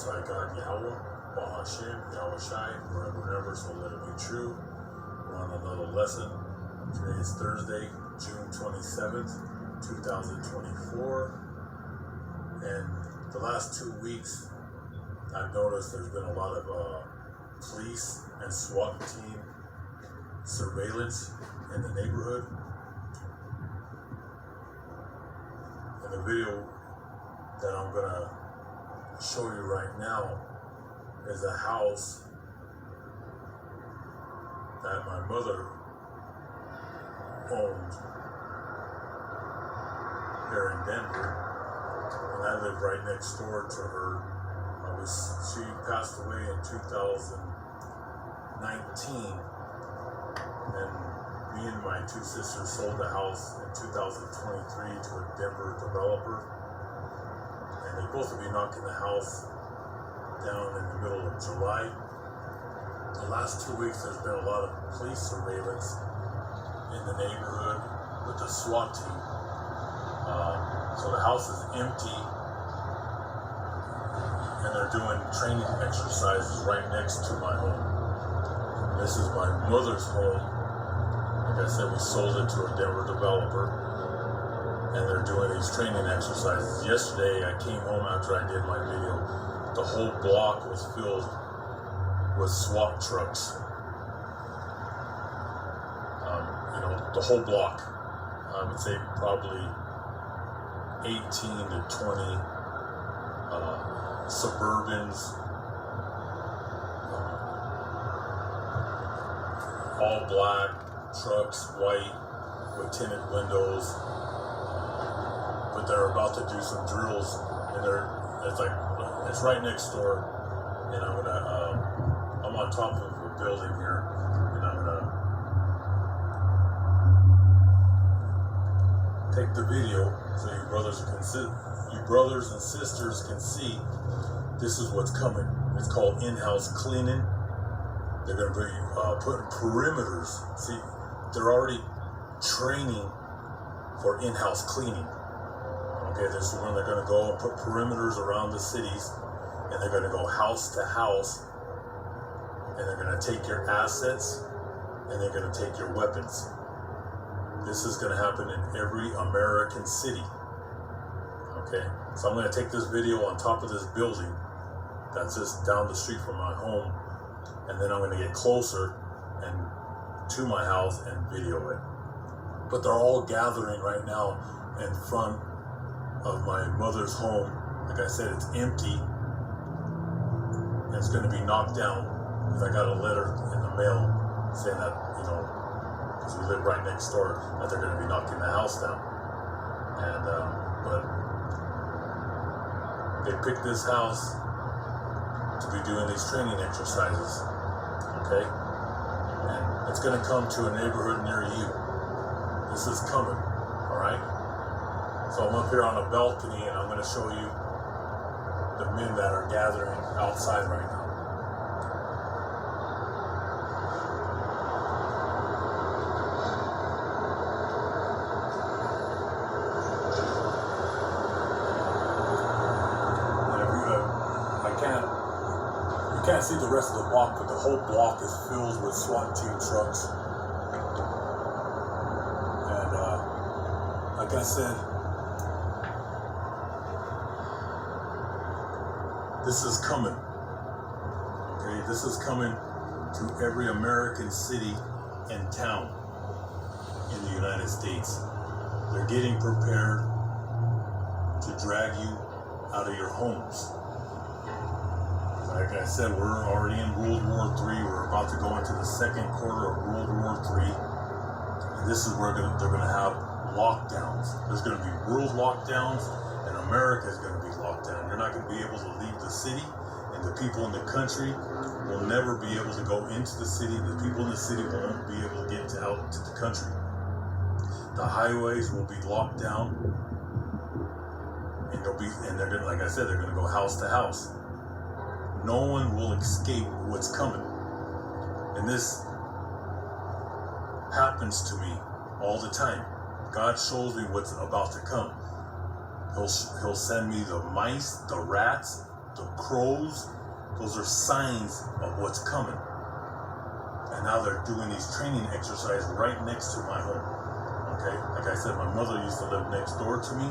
So I got Yahweh, Bahashem, Yahweh Shai, forever and ever, so let it be true. We're on another lesson. Today is Thursday, June 27th, 2024. And the last 2 weeks, I've noticed there's been a lot of police and SWAT team surveillance in the neighborhood. And the video that I'm gonna show you right now is a house that my mother owned here in Denver, and I lived right next door to her. She passed away in 2019, and me and my two sisters sold the house in 2023 to a Denver developer, and they're supposed to be knocking the house down in the middle of July. The last 2 weeks there's been a lot of police surveillance in the neighborhood with the SWAT team. So the house is empty, and they're doing training exercises right next to my home. This is my mother's home. Like I said, we sold it to a Denver developer, and they're doing these training exercises. Yesterday, I came home after I did my video. The whole block was filled with SWAT trucks. The whole block. I would say probably 18 to 20 Suburbans, all black trucks, white with tinted windows, but they're about to do some drills, and it's right next door, and I'm on top of a building here, and I'm gonna take the video so you brothers and sisters can see this is what's coming. It's called in-house cleaning. They're going to be putting perimeters. See, they're already training for in-house cleaning. Okay, this is when they're going to go and put perimeters around the cities, and they're going to go house to house, and they're going to take your assets, and they're going to take your weapons. This is going to happen in every American city. Okay, so I'm going to take this video on top of this building that's just down the street from my home, and then I'm going to get closer and to my house and video it. But they're all gathering right now in front of my mother's home. Like I said, it's empty, and it's going to be knocked down because I got a letter in the mail saying that, because we live right next door, that they're going to be knocking the house down. And but they picked this house to be doing these training exercises, okay? And it's going to come to a neighborhood near you. This is coming, all right? So I'm up here on a balcony, and I'm going to show you the men that are gathering outside right now. You can't see the rest of the block, but the whole block is filled with SWAT team trucks. And like I said, this is coming. Okay, this is coming to every American city and town in the United States. They're getting prepared to drag you out of your homes. Like I said, we're already in World War III. We're about to go into the second quarter of World War III. And this is where they're going to have lockdowns. There's going to be world lockdowns, and America is going to be locked down. You're not going to be able to leave the city, and the people in the country will never be able to go into the city. The people in the city won't be able to get out to the country. The highways will be locked down, and they're going to, like I said, they're going to go house to house. No one will escape what's coming. And this happens to me all the time. God shows me what's about to come. He'll send me the mice, the rats, the crows, those are signs of what's coming. And now they're doing these training exercises right next to my home. Okay, like I said, my mother used to live next door to me,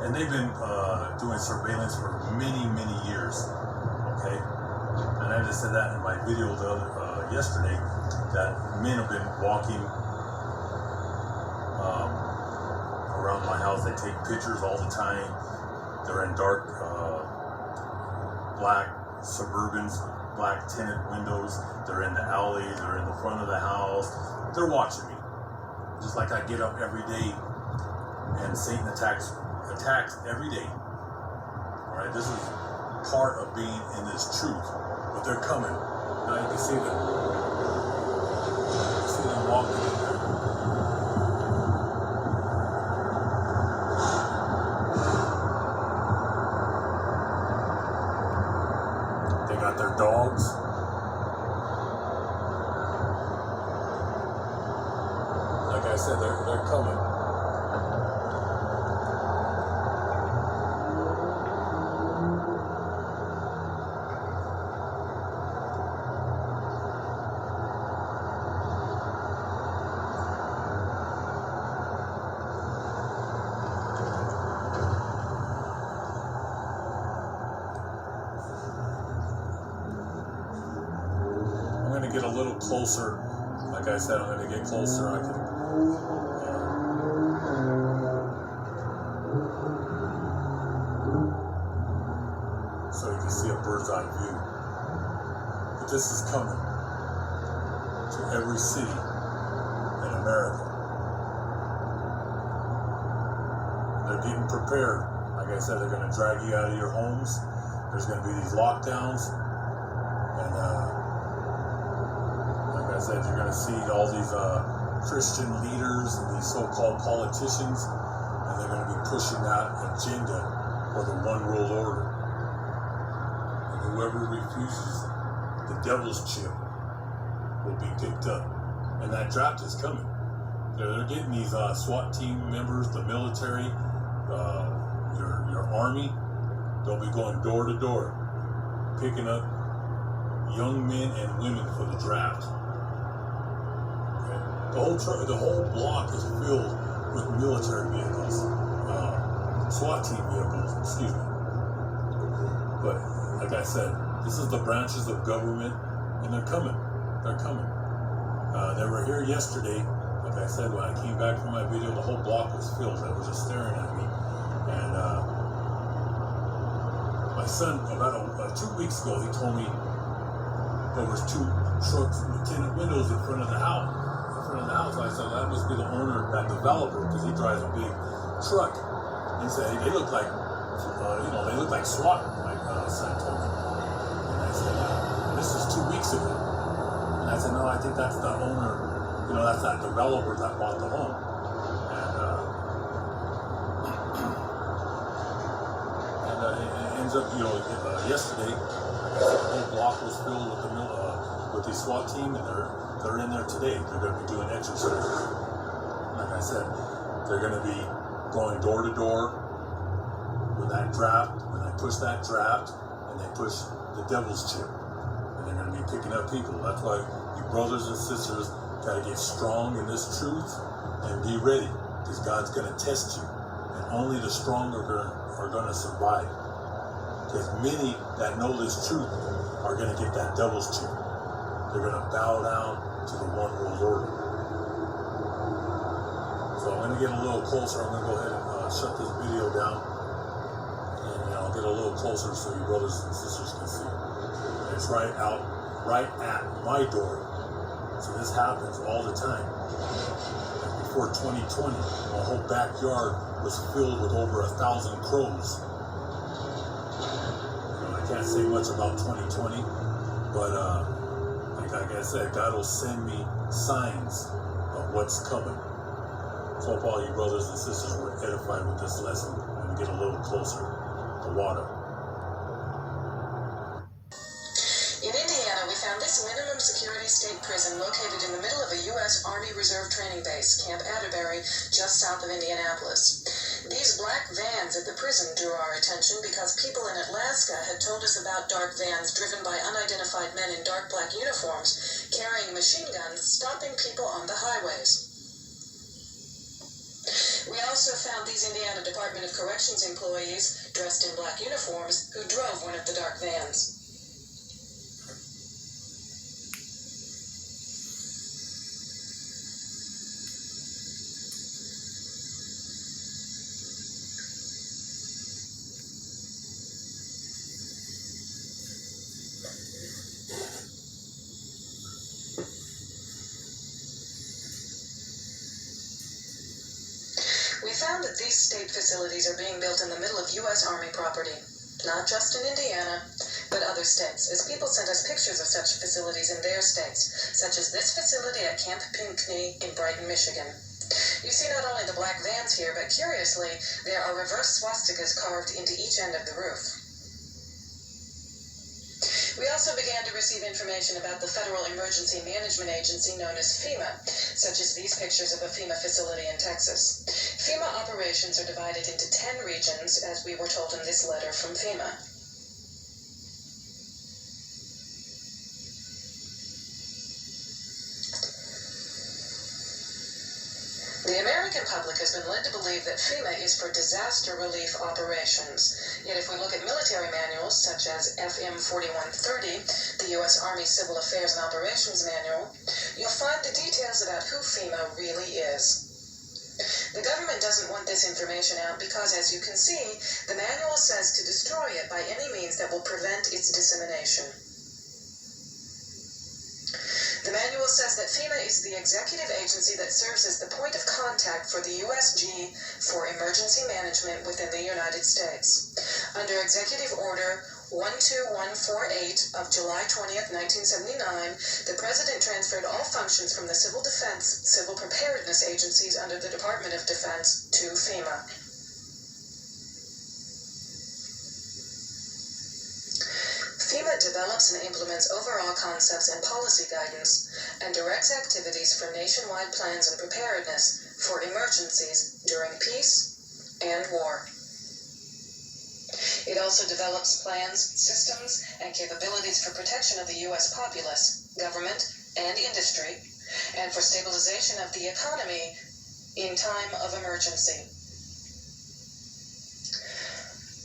and they've been doing surveillance for many, many years. Okay, and I just said that in my video yesterday, that men have been walking around my house. They take pictures all the time. They're in dark black Suburbans, black tinted windows. They're in the alley. They're in the front of the house. They're watching me. Just like I get up every day and Satan attacks every day. All right, this is part of being in this truth. But they're coming. Now you can see them. You see them walking in there. They got their dogs. Like I said, they're coming. I'm going to get a little closer. Like I said, I'm going to get closer. I can. So you can see a bird's eye view. But this is coming to every city in America. They're getting prepared. Like I said, they're going to drag you out of your homes. There's going to be these lockdowns. And like I said, you're going to see all these Christian leaders and these so-called politicians, and they're going to be pushing that agenda for the one world order. And whoever refuses the devil's chip will be picked up. And that draft is coming. They're getting these SWAT team members, the military, your army. They'll be going door to door, picking up young men and women for the draft. Okay? The whole block is filled with military vehicles, SWAT team vehicles, excuse me. But like I said, this is the branches of government, and they're coming. They're coming. They were here yesterday. Like I said, when I came back from my video, the whole block was filled. They were just staring at me. And my son, about 2 weeks ago, he told me there was 2 trucks with tinted windows in front of the house. So I said, that must be the owner, that developer, because he drives a big truck. He said, hey, they look like, they look like SWAT, my son told me. And I said, this is 2 weeks ago. And I said, no, I think that's the owner, that's that developer that bought the home. And it ends up, yesterday, the whole block was filled with the SWAT team, and they're in there today. They're going to be doing exercises. Like I said, they're going to be going door to door with that draft. When they push that draft, and they push the devil's chip, and they're going to be picking up people. That's why you brothers and sisters got to get strong in this truth and be ready, because God's going to test you, and only the strong are going to survive. Because many that know this truth are going to get that devil's chip. They're going to bow down to the one world order. So I'm going to get a little closer. I'm going to go ahead and shut this video down, and I'll get a little closer so you brothers and sisters can see. And it's right at my door. So this happens all the time. Like before 2020, my whole backyard was filled with over 1,000 crows. I can't say much about 2020, but like I said, God will send me signs of what's coming. So hope all you brothers and sisters were edified with this lesson and get a little closer to water. In Indiana, we found this minimum security state prison located in the middle of a U.S. Army Reserve training base, Camp Atterbury, just south of Indianapolis. These black vans at the prison drew our attention because people in Alaska had told us about dark vans driven by unidentified men in dark black uniforms carrying machine guns, stopping people on the highways. We also found these Indiana Department of Corrections employees dressed in black uniforms who drove one of the dark vans. We found that these state facilities are being built in the middle of U.S. Army property, not just in Indiana, but other states, as people sent us pictures of such facilities in their states, such as this facility at Camp Pinckney in Brighton, Michigan. You see not only the black vans here, but curiously, there are reverse swastikas carved into each end of the roof. We also began to receive information about the Federal Emergency Management Agency known as FEMA, such as these pictures of a FEMA facility in Texas. FEMA operations are divided into 10 regions, as we were told in this letter from FEMA. The American public has been led to believe that FEMA is for disaster relief operations. Yet if we look at military manuals, such as FM 4130, the U.S. Army Civil Affairs and Operations Manual, you'll find the details about who FEMA really is. The government doesn't want this information out because, as you can see, the manual says to destroy it by any means that will prevent its dissemination. The manual says that FEMA is the executive agency that serves as the point of contact for the USG for emergency management within the United States. Under Executive Order 12148 of July 20th, 1979, the President transferred all functions from the Civil Defense, Civil Preparedness agencies under the Department of Defense to FEMA. FEMA develops and implements overall concepts and policy guidance and directs activities for nationwide plans and preparedness for emergencies during peace and war. It also develops plans, systems, and capabilities for protection of the U.S. populace, government, and industry, and for stabilization of the economy in time of emergency.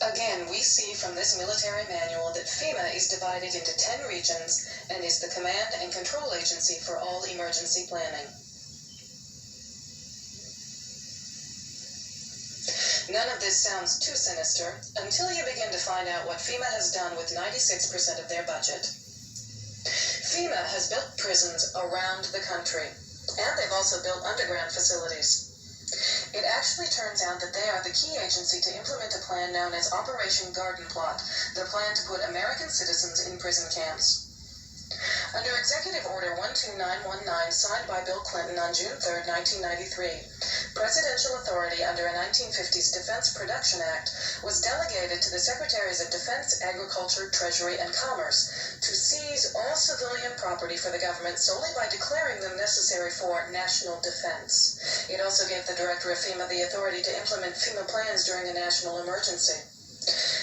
Again, we see from this military manual that FEMA is divided into 10 regions and is the command and control agency for all emergency planning. None of this sounds too sinister until you begin to find out what FEMA has done with 96% of their budget. FEMA has built prisons around the country, and they've also built underground facilities. It actually turns out that they are the key agency to implement a plan known as Operation Garden Plot, the plan to put American citizens in prison camps. Under Executive Order 12919, signed by Bill Clinton on June 3, 1993, presidential authority under a 1950s Defense Production Act was delegated to the Secretaries of Defense, Agriculture, Treasury, and Commerce to seize all civilian property for the government solely by declaring them necessary for national defense. It also gave the Director of FEMA the authority to implement FEMA plans during a national emergency.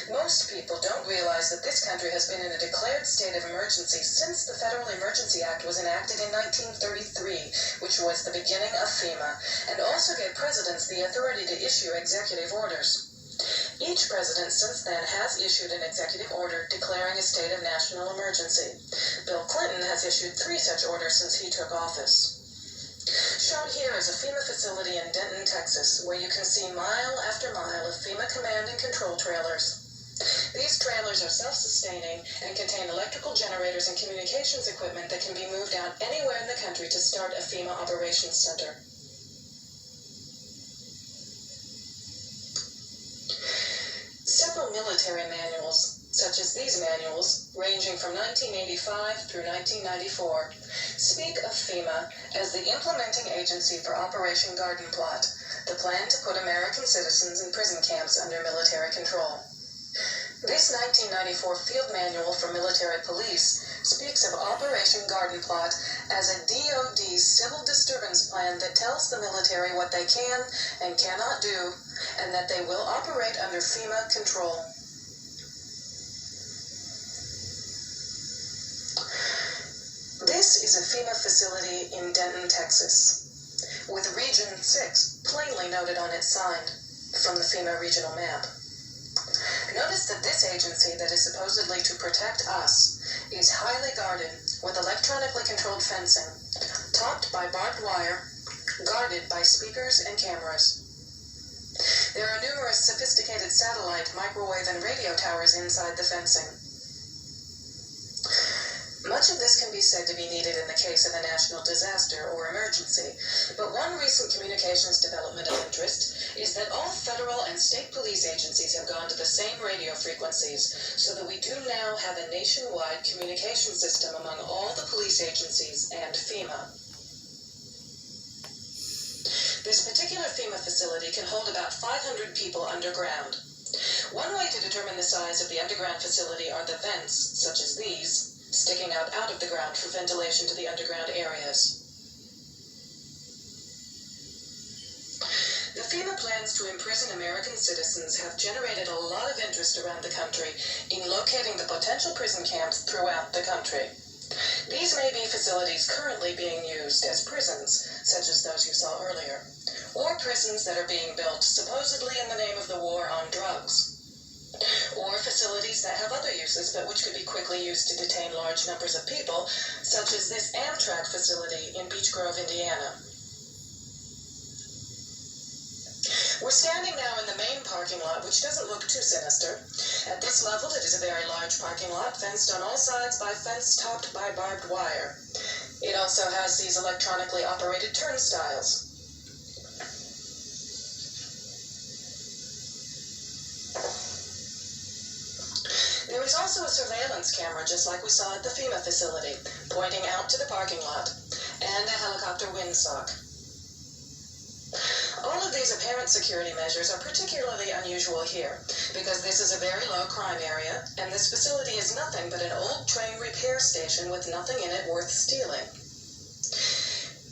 Most people don't realize that this country has been in a declared state of emergency since the Federal Emergency Act was enacted in 1933, which was the beginning of FEMA, and also gave presidents the authority to issue executive orders. Each president since then has issued an executive order declaring a state of national emergency. Bill Clinton has issued 3 such orders since he took office. Shown here is a FEMA facility in Denton, Texas, where you can see mile after mile of FEMA command and control trailers. These trailers are self-sustaining and contain electrical generators and communications equipment that can be moved out anywhere in the country to start a FEMA operations center. Several military manuals, such as these manuals, ranging from 1985 through 1994, speak of FEMA as the implementing agency for Operation Garden Plot, the plan to put American citizens in prison camps under military control. This 1994 Field Manual for Military Police speaks of Operation Garden Plot as a DoD civil disturbance plan that tells the military what they can and cannot do, and that they will operate under FEMA control. This is a FEMA facility in Denton, Texas, with Region 6 plainly noted on its sign from the FEMA regional map. Notice that this agency that is supposedly to protect us is highly guarded with electronically controlled fencing, topped by barbed wire, guarded by speakers and cameras. There are numerous sophisticated satellite, microwave, and radio towers inside the fencing. Much of this can be said to be needed in the case of a national disaster or emergency, but one recent communications development of interest is that all federal and state police agencies have gone to the same radio frequencies, so that we do now have a nationwide communication system among all the police agencies and FEMA. This particular FEMA facility can hold about 500 people underground. One way to determine the size of the underground facility are the vents, such as these, sticking out of the ground for ventilation to the underground areas. The FEMA plans to imprison American citizens have generated a lot of interest around the country in locating the potential prison camps throughout the country. These may be facilities currently being used as prisons, such as those you saw earlier, or prisons that are being built supposedly in the name of the war on drugs, or facilities that have other uses but which could be quickly used to detain large numbers of people, such as this Amtrak facility in Beech Grove, Indiana. We're standing now in the main parking lot, which doesn't look too sinister. At this level, it is a very large parking lot, fenced on all sides by fence topped by barbed wire. It also has these electronically operated turnstiles. There is also a surveillance camera, just like we saw at the FEMA facility, pointing out to the parking lot, and a helicopter windsock. All of these apparent security measures are particularly unusual here, because this is a very low crime area, and this facility is nothing but an old train repair station with nothing in it worth stealing.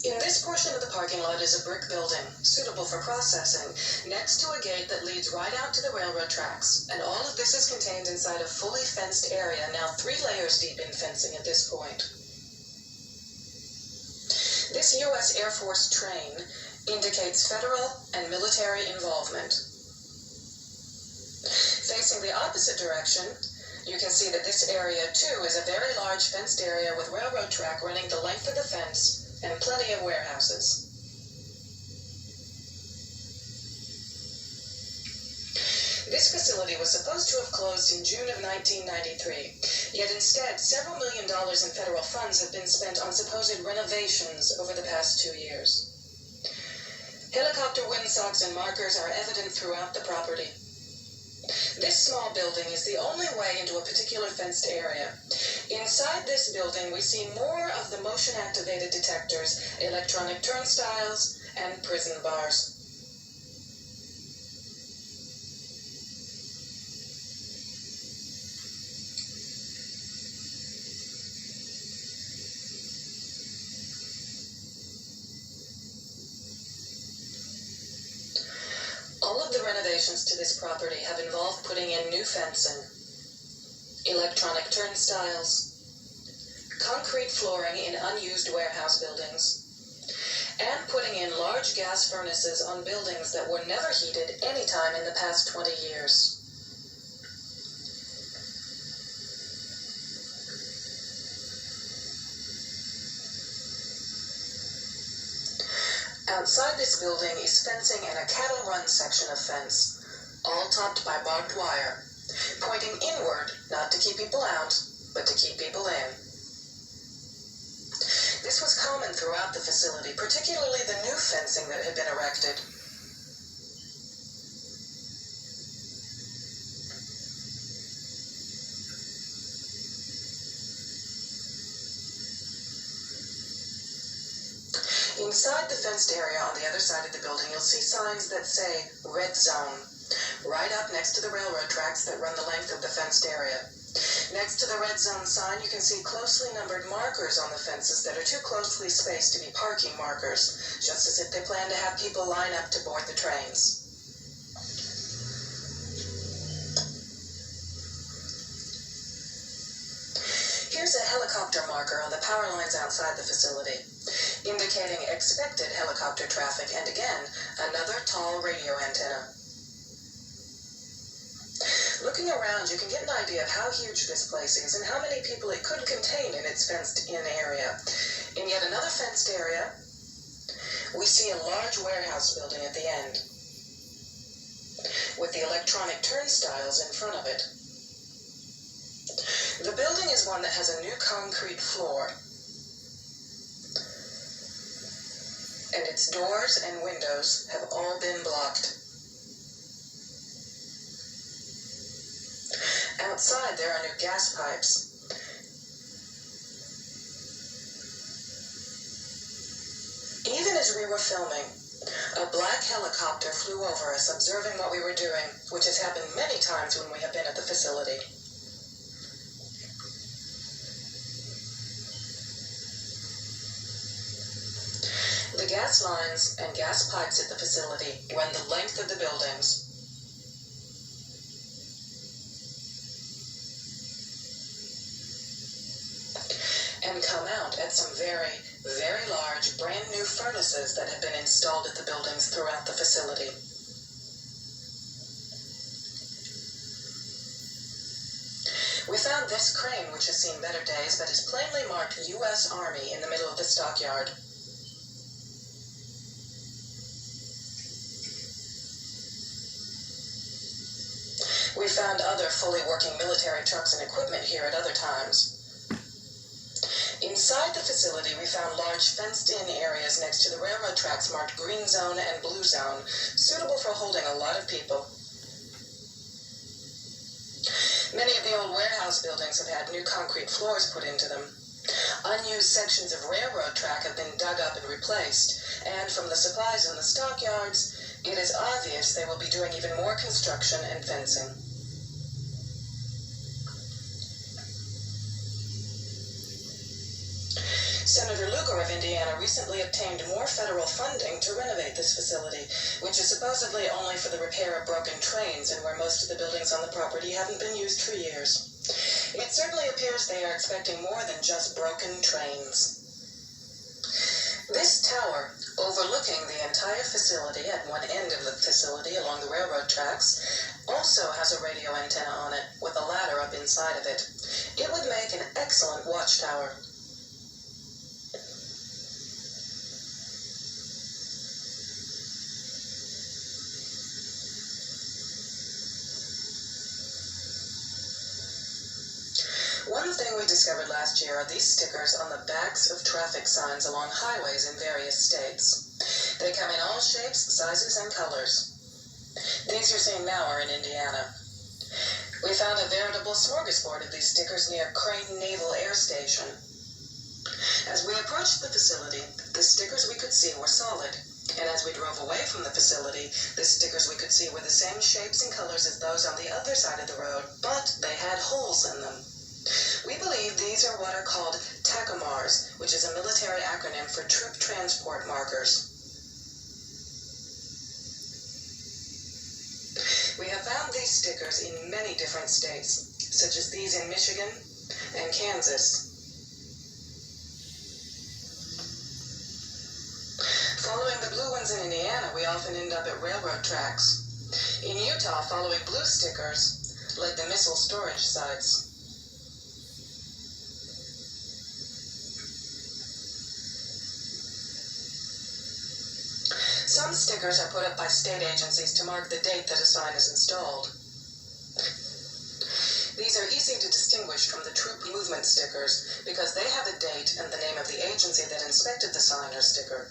In this portion of the parking lot is a brick building, suitable for processing, next to a gate that leads right out to the railroad tracks, and all of this is contained inside a fully fenced area, now 3 layers deep in fencing at this point. This U.S. Air Force train indicates federal and military involvement. Facing the opposite direction, you can see that this area, too, is a very large fenced area with railroad track running the length of the fence, and plenty of warehouses. This facility was supposed to have closed in June of 1993, yet instead several $1 million in federal funds have been spent on supposed renovations over the past 2 years. Helicopter windsocks and markers are evident throughout the property. This small building is the only way into a particular fenced area. Inside this building, we see more of the motion-activated detectors, electronic turnstiles, and prison bars. All of the renovations to this property have involved putting in new fencing, electronic turnstiles, concrete flooring in unused warehouse buildings, and putting in large gas furnaces on buildings that were never heated any time in the past 20 years. Outside this building is fencing and a cattle run section of fence, all topped by barbed wire, pointing inward, not to keep people out, but to keep people in. This was common throughout the facility, particularly the new fencing that had been erected. Inside the fenced area on the other side of the building, you'll see signs that say Red Zone, right up next to the railroad tracks that run the length of the fenced area. Next to the Red Zone sign, you can see closely numbered markers on the fences that are too closely spaced to be parking markers, just as if they plan to have people line up to board the trains. Here's a helicopter marker on the power lines outside the facility, indicating expected helicopter traffic, and again, another tall radio antenna. Looking around, you can get an idea of how huge this place is and how many people it could contain in its fenced-in area. In yet another fenced area, we see a large warehouse building at the end, with the electronic turnstiles in front of it. The building is one that has a new concrete floor, and its doors and windows have all been blocked. Outside, there are new gas pipes. Even as we were filming, a black helicopter flew over us, observing what we were doing, which has happened many times when we have been at the facility. The gas lines and gas pipes at the facility run the length of the buildings. And come out at some very, very large, brand new furnaces that have been installed at the buildings throughout the facility. We found this crane, which has seen better days, but is plainly marked U.S. Army in the middle of the stockyard. We found other fully working military trucks and equipment here at other times. Inside the facility, we found large fenced-in areas next to the railroad tracks marked Green Zone and Blue Zone, suitable for holding a lot of people. Many of the old warehouse buildings have had new concrete floors put into them. Unused sections of railroad track have been dug up and replaced, and from the supplies in the stockyards, it is obvious they will be doing even more construction and fencing. Senator Lugar of Indiana recently obtained more federal funding to renovate this facility, which is supposedly only for the repair of broken trains and where most of the buildings on the property haven't been used for years. It certainly appears they are expecting more than just broken trains. This tower, overlooking the entire facility at one end of the facility along the railroad tracks, also has a radio antenna on it with a ladder up inside of it. It would make an excellent watchtower. One thing we discovered last year are these stickers on the backs of traffic signs along highways in various states. They come in all shapes, sizes, and colors. These you're seeing now are in Indiana. We found a veritable smorgasbord of these stickers near Crane Naval Air Station. As we approached the facility, the stickers we could see were solid, and as we drove away from the facility, the stickers we could see were the same shapes and colors as those on the other side of the road, but they had holes in them. We believe these are what are called tachomars, which is a military acronym for Trip Transport Markers. We have found these stickers in many different states, such as these in Michigan and Kansas. Following the blue ones in Indiana, we often end up at railroad tracks. In Utah, following blue stickers led to missile storage sites. Some stickers are put up by state agencies to mark the date that a sign is installed. These are easy to distinguish from the troop movement stickers because they have a date and the name of the agency that inspected the sign or sticker.